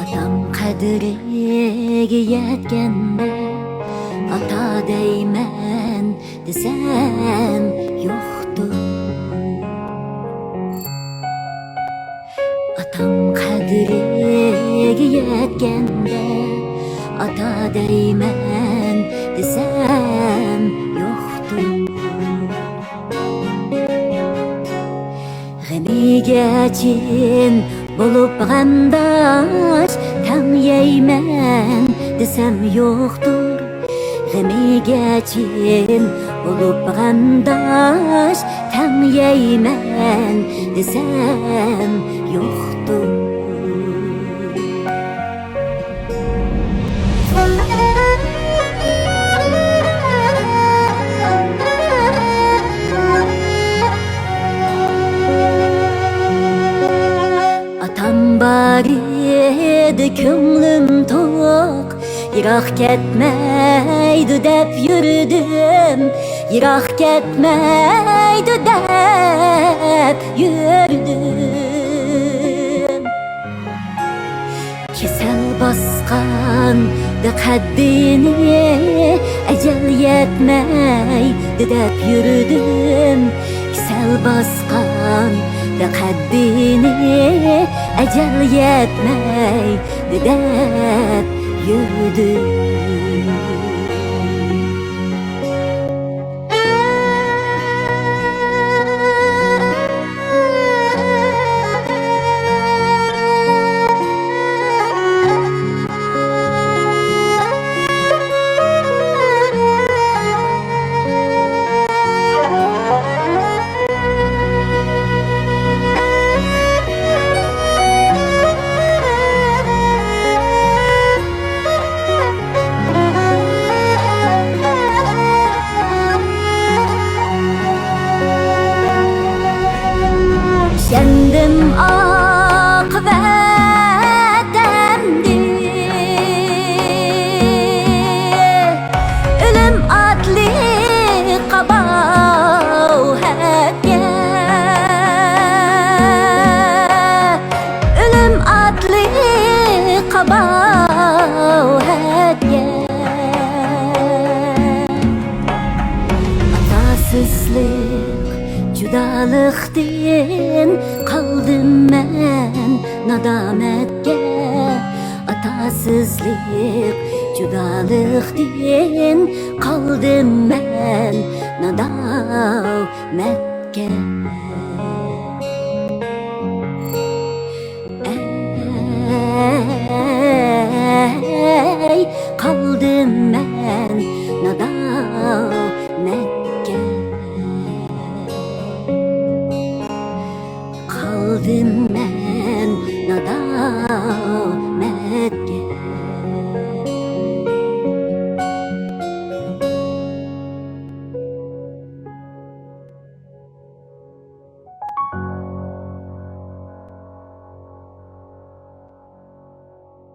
Atam qadriga yetganda ata deyman desam yo'qdir. Atam qadriga yetganda ata deyman desam yo'qdir. G'amiga chin bo'lib g'amdosh tam yeyman desam yo'qdir. G'amiga chin bo'lib g'amdosh tam yeyman desam yo'qdir. Bar edi ko'nglim to'q, yiroq ketmaydi deb yurdim, yiroq ketmaydi deb yurdim. Kesal bosqanda qaddini ajal yetmaydi deb yurdim, kesal bosqanda qaddini ajal yetmaydi deb yurdim. Kendim akıbetemdi, ölüm adlı kabahatge, ölüm adlı kabahatge. Atasızlık judalıktan kaldım ben nadametge. Atasızlık judalıktan kaldım ben nadametge.